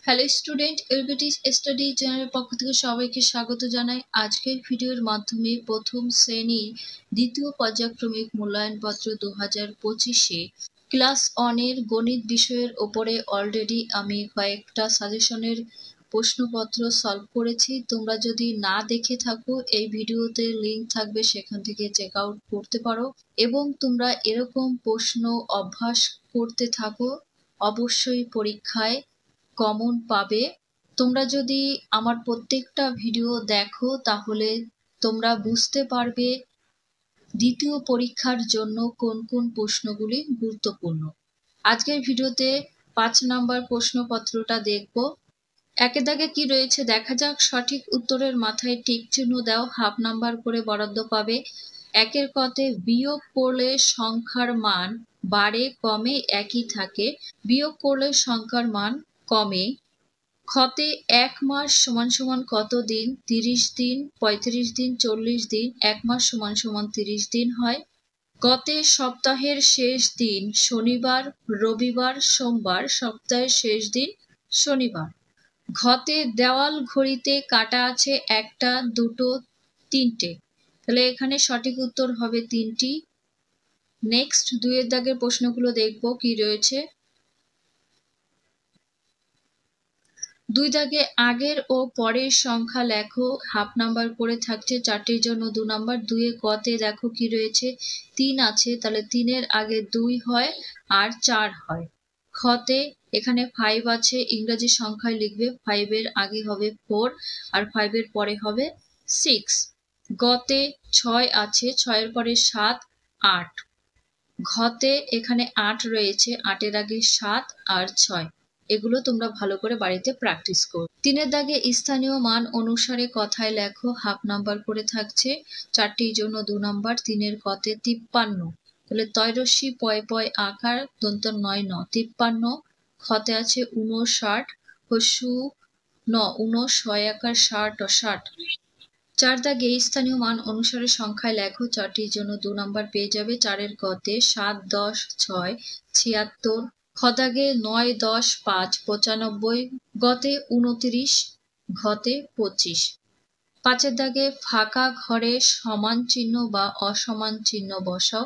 Hello student, LBT study চ্যানেলের পক্ষ থেকে সবাইকে স্বাগত জানাই। আজকের ভিডিওর মাধ্যমে প্রথম শ্রেণীর দ্বিতীয় পর্যায়ক্রমিক মূল্যায়নপত্র 2025-এ ক্লাস 1-এর গণিত বিষয়ের ওপরে অলরেডি আমি কয়েকটা সাজেশনের প্রশ্নপত্র সলভ করেছি। তোমরা যদি না দেখে থাকো, এই ভিডিওতে লিঙ্ক থাকবে, সেখান থেকে চেক আউট করতে পারো। এবং তোমরা এরকম প্রশ্ন অভ্যাস করতে থাকো, অবশ্যই পরীক্ষায় কমন পাবে। তোমরা যদি আমার প্রত্যেকটা ভিডিও দেখো তাহলে তোমরা বুঝতে পারবে দ্বিতীয় পরীক্ষার জন্য কোন কোন প্রশ্নগুলি গুরুত্বপূর্ণ। আজকের ভিডিওতে 5 নম্বর প্রশ্নপত্রটা দেখব। একে দাগে কি রয়েছে দেখা যাক। সঠিক উত্তরের মাথায় টিক চিহ্ন দাও, হাফ নাম্বার করে বরাদ্দ পাবে। একের কতে বিয়োগ করলে সংখ্যার মান বাড়ে কমে একই থাকে, বিয়োগ করলে সংখ্যার মান কমে। খতে 1 মাস সমান সমান কত দিন? 30 দিন, 35 দিন, 40 দিন। 1 মাস সমান সমান 30 দিন হয়। গতে সপ্তাহের শেষ দিন শনিবার, রবিবার, সোমবার। সপ্তাহের শেষ দিন শনিবার। ঘতে দেওয়াল ঘড়িতে কাটা আছে 1টা, 2টো, 3টে। তাহলে এখানে সঠিক উত্তর হবে 3টি। নেক্সট 2-এর দাগের প্রশ্নগুলো দেখব কি রয়েছে। 2 দাগে আগের ও পরের সংখ্যা লেখো, হাফ নাম্বার করে থাকছে। 4টির জন্য 2 নাম্বার। 2-এ কতে দেখো কি রয়েছে, 3 আছে, তাহলে 3-এর আগে 2 হয় আর 4 হয়। খতে এখানে 5 আছে, ইংরেজি সংখ্যায় লিখবে, 5-এর আগে হবে 4 আর 5-এর পরে হবে 6। গতে 6 আছে, 6-এর পরে 7, 8। ঘতে এখানে 8 রয়েছে, 8-এর আগে 7 আর 6। এগুলো তোমরা ভালো করে বাড়িতে প্র্যাকটিস করো। 3-এর দাগে স্থানীয় মান অনুসারে কথায় লেখো, হাফ নাম্বার করে থাকছে। 4টির জন্য 2 নাম্বার। 3-এর কতে 53, তাহলে তৈরস্যি পয় পয় আকার দন্ত 9 ন 53। খতে আছে 59, হস্যু ন 59 আকার 60 ও 60। 4 দাগে স্থানীয় মান অনুসারে সংখ্যায় লেখো, 4টির জন্য 2 নাম্বার পেয়ে যাবে। 4-এর গতে 7, 10, 6, 76। খ দাগে 9, 10, 5, 95। গতে 29, ঘতে 25। 5-এর দাগে ফাঁকা ঘরে সমান চিহ্ন বা অসমান চিহ্ন বসাও।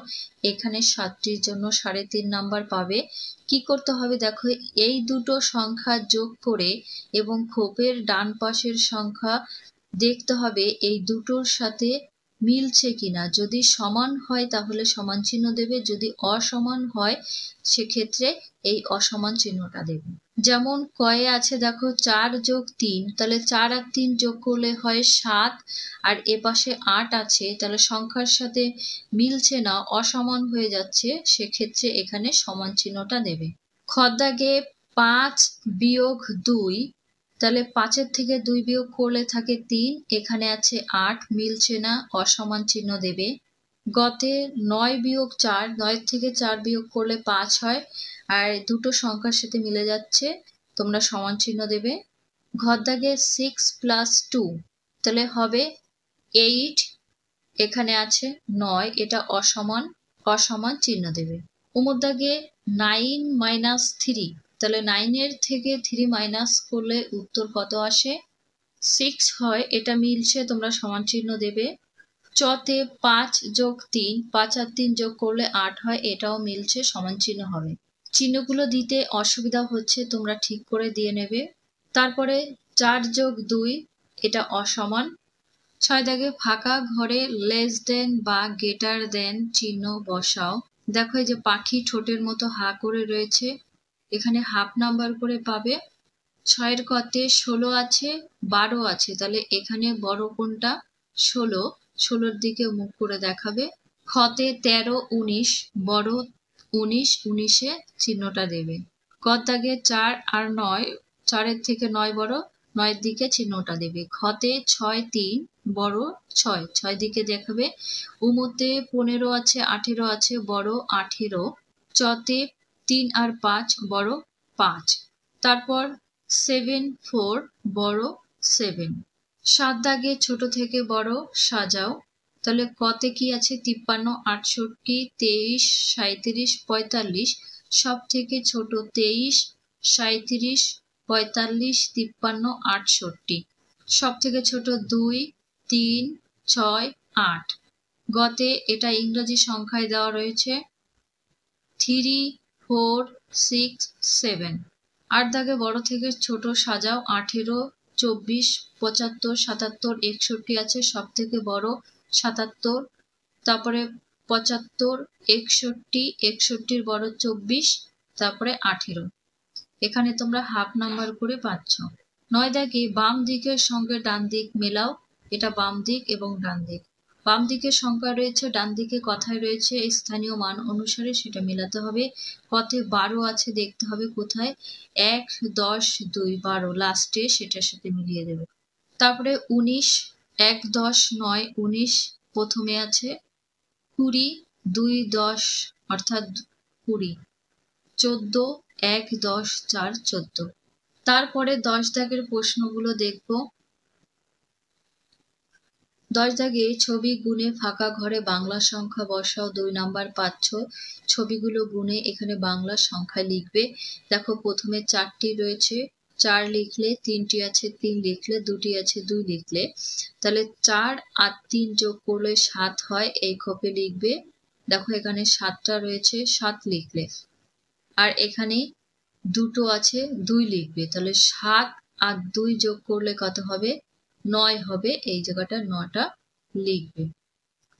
এখানে 7টির জন্য 3.5 নাম্বার পাবে। কি করতে হবে দেখো, এই দুটো সংখ্যা যোগ করে এবং খোপের ডান পাশের সংখ্যা দেখতে হবে এই দুটোর সাথে মিলছে কিনা। যদি সমান হয় তাহলে সমান চিহ্ন দেবে, যদি অসমান হয় সেক্ষেত্রে এই অসমান চিহ্নটা দেবে। যেমন কয়ে আছে দেখো 4 যোগ 3, তাহলে 4 আর 3 যোগ করলে হয় 7, আর এপাশে 8 আছে, তাহলে সংখ্যার সাথে মিলছে না, অসমান হয়ে যাচ্ছে, সেক্ষেত্রে এখানে সমান চিহ্নটা দেবে। খ দাগে 5 বিয়োগ 2, তাহলে 5-এর থেকে 2 বিয়োগ করলে থাকে 3, এখানে আছে 8, মিলছে না, অসমান চিহ্ন দেবে। গতে 9 বিয়োগ 4, 9-এর থেকে 4 বিয়োগ করলে 5 হয়, আর দুটো সংখ্যার সাথে মিলে যাচ্ছে, তোমরা সমান চিহ্ন দেবে। ঘ দাগে 6 + 2, তাহলে হবে 8, এখানে আছে 9, এটা অসমান, অসমান চিহ্ন দেবে। উমর দাগে 9 - 3, তাহলে 9-এর থেকে 3 মাইনাস করলে উত্তর কত আসে? 6 হয়, এটা মিলছে, তোমরা সমান চিহ্ন দেবে। চতে 5 যোগ 3, 5 আর 3 যোগ করলে 8 হয়, এটাও মিলছে, সমান চিহ্ন হবে। চিহ্নগুলো দিতে অসুবিধা হচ্ছে, তোমরা ঠিক করে দিয়ে নেবে। তারপরে 4 যোগ 2, এটা অসমান। 6 দাগে ফাঁকা ঘরে লেস দেন বা গ্রেটার দেন চিহ্ন বসাও। দেখো এই যে পাখি ঠোঁটের মতো হা করে রয়েছে, এখানে হাফ নাম্বার করে পাবে। 6-এর কতে 16 আছে, 12 আছে, তাহলে এখানে বড় কোনটা? 16, 16-র দিকে মুখ করে দেখাবে। খতে 13, 19, বড় 19, 19-এ চিহ্নটা দেবে। ক দাগে 4 আর 9, 4-এর থেকে 9 বড়, 9-এর দিকে চিহ্নটা দেবে। খতে 6, 3, বড় 6, 6 দিকে দেখাবে। উমতে 15 আছে, 18 আছে, বড় 18। চতে 3 আর 5, বড় 5। তারপর 7, 4, বড় 7। 7 দাগে ছোট থেকে বড় সাজাও। তাহলে কতে কি আছে? 53, 68, 23, 37, 45। সব থেকে ছোট 23, 37, 45, 53, 68। সব থেকে ছোট 2, 3, 6, 8। গতে এটা ইংরেজি সংখ্যায় দেওয়া রয়েছে 3, 4, 6, 7। 8 দাগে বড় থেকে ছোট সাজাও। 18, 24, 75, 77, 61 আছে, সব থেকে বড় 77, তারপরে 75, 61, 61 বড় 24, তারপরে 18। এখানে তোমরা হাফ নাম্বার করে পাচ্ছ। 9 দাগে বাম দিকের সঙ্গে ডান দিক মেলাও। এটা বাম দিক এবং ডান দিক। বাম দিকে সংখ্যা রয়েছে, ডান দিকে কথায় রয়েছে, এই স্থানীয় মান অনুসারে সেটা মেলাতে হবে। পথে 12 আছে, দেখতে হবে কোথায়। 1, 10, 2, 12 লাস্টে সেটার সাথে মিলিয়ে দেবে। তারপরে 19, 1, 10, 9, 19 প্রথমে আছে। 20, 2, 10 অর্থাৎ 20। 14, 1, 10, 4, 14। তারপরে 10 দাগের প্রশ্নগুলো দেখব। 10 দাগে ছবি গুনে ফাঁকা ঘরে বাংলা সংখ্যা বসাও, 2 নাম্বার পাচ্ছ। ছবিগুলো গুনে এখানে বাংলা সংখ্যা লিখবে। দেখো প্রথমে 4টি রয়েছে, 4 লিখলে, 3টি আছে 3 লিখলে, 2টি আছে 2 লিখলে, তাহলে 4 আর 3 যোগ করলে 7 হয়, এই খোপে লিখবে। দেখো এখানে 7টা রয়েছে, 7 লিখলে। আর এখানে 2টো আছে, 2 লিখবে, তাহলে 7 আর 2 যোগ করলে কত হবে? 9 হবে, এই জায়গাটা 9টা লিখবে।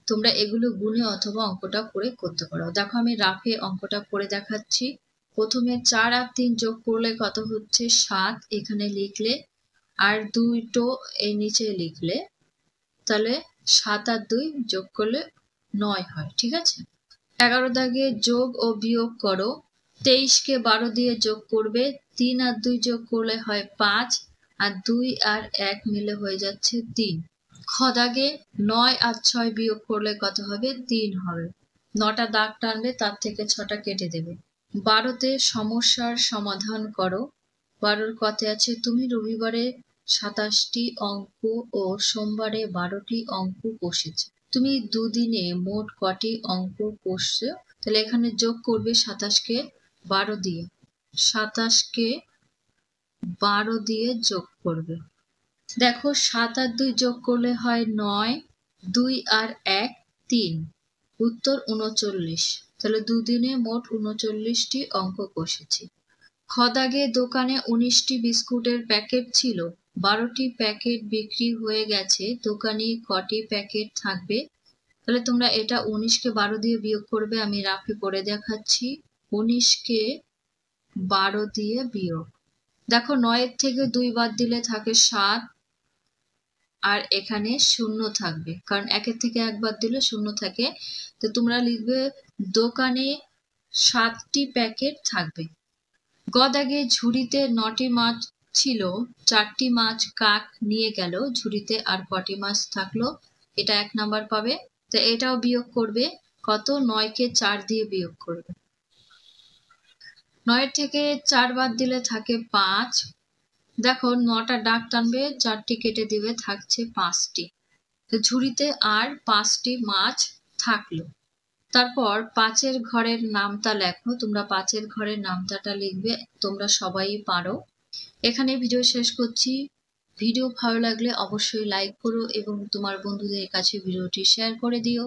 তোমরা এগুলো গুনে অথবা অঙ্কটা করে করতে পারো। দেখো আমি রাফে অঙ্কটা করে দেখাচ্ছি। প্রথমে 4 আর 3 যোগ করলে কত হচ্ছে? 7 এখানে লিখলে, আর 2টো এই নিচে লিখলে, তাহলে 7 আর 2 যোগ করলে 9 হয়। ঠিক আছে। 11 দাগে যোগ ও বিয়োগ করো। 23 কে 12 দিয়ে যোগ করবে। 3 আর 2 যোগ করলে হয় 5, আর 2 আর 1 মিলে হয়ে যাচ্ছে 3। খ দাগে 9 আর 6 বিয়োগ করলে কত হবে? 3 হবে। 9টা দাগ টানবে, তার থেকে 6টা কেটে দেবে। 12তে সমস্যার সমাধান করো। 12র কথে আছে, তুমি রবিবারে 27টি অঙ্ক ও সোমবারে 12টি অঙ্ক কষেছ। তুমি দুদিনে মোট কটি অঙ্ক কষছো? তাহলে এখানে যোগ করবে 27কে 12 দিয়ে। 27কে 12 দিয়ে যোগ করবে। দেখো 7 আর 2 যোগ করলে হয় 9, 2 আর 1 3, উত্তর 39। তাহলে দুদিনে মোট 39টি অঙ্ক কষেছি। খ দাগে দোকানে 19টি বিস্কুটের প্যাকেট ছিল, 12টি প্যাকেট বিক্রি হয়ে গেছে, দোকানে কটি প্যাকেট থাকবে? তাহলে তোমরা এটা 19কে 12 দিয়ে বিয়োগ করবে। আমি রাফে করে দেখাচ্ছি। 19কে 12 দিয়ে বিয়োগ। দেখো 9 থেকে 2 বাদ দিলে থাকে 7, আর এখানে 0 থাকবে, কারণ 1 থেকে 1 বাদ দিলে 0 থাকে। তো তোমরা লিখবে দোকানে 7টি প্যাকেট থাকবে। গ দাগে ঝুড়িতে 9টি মাছ ছিল, 4টি মাছ কাক নিয়ে গেল, ঝুড়িতে আর কটি মাছ থাকলো? এটা 1 নাম্বার পাবে। তো এটাও বিয়োগ করবে। কত? 9কে 4 দিয়ে বিয়োগ করবে। 9 থেকে 4 বাদ দিলে থাকে 5। দেখো 9টা দাগ টানবে, 4টি কেটে দিবে, থাকছে 5টি। তো ঝুড়িতে আর 5টি মাছ থাকলো। তারপর 5-এর ঘরের নামতা লেখো। তোমরা 5-এর ঘরের নামতাটা লিখবে, তোমরা সবাই পারো। এখানে ভিডিও শেষ করছি। ভিডিও ভালো লাগলে অবশ্যই লাইক করো এবং তোমার বন্ধুদের কাছে ভিডিওটি শেয়ার করে দিও।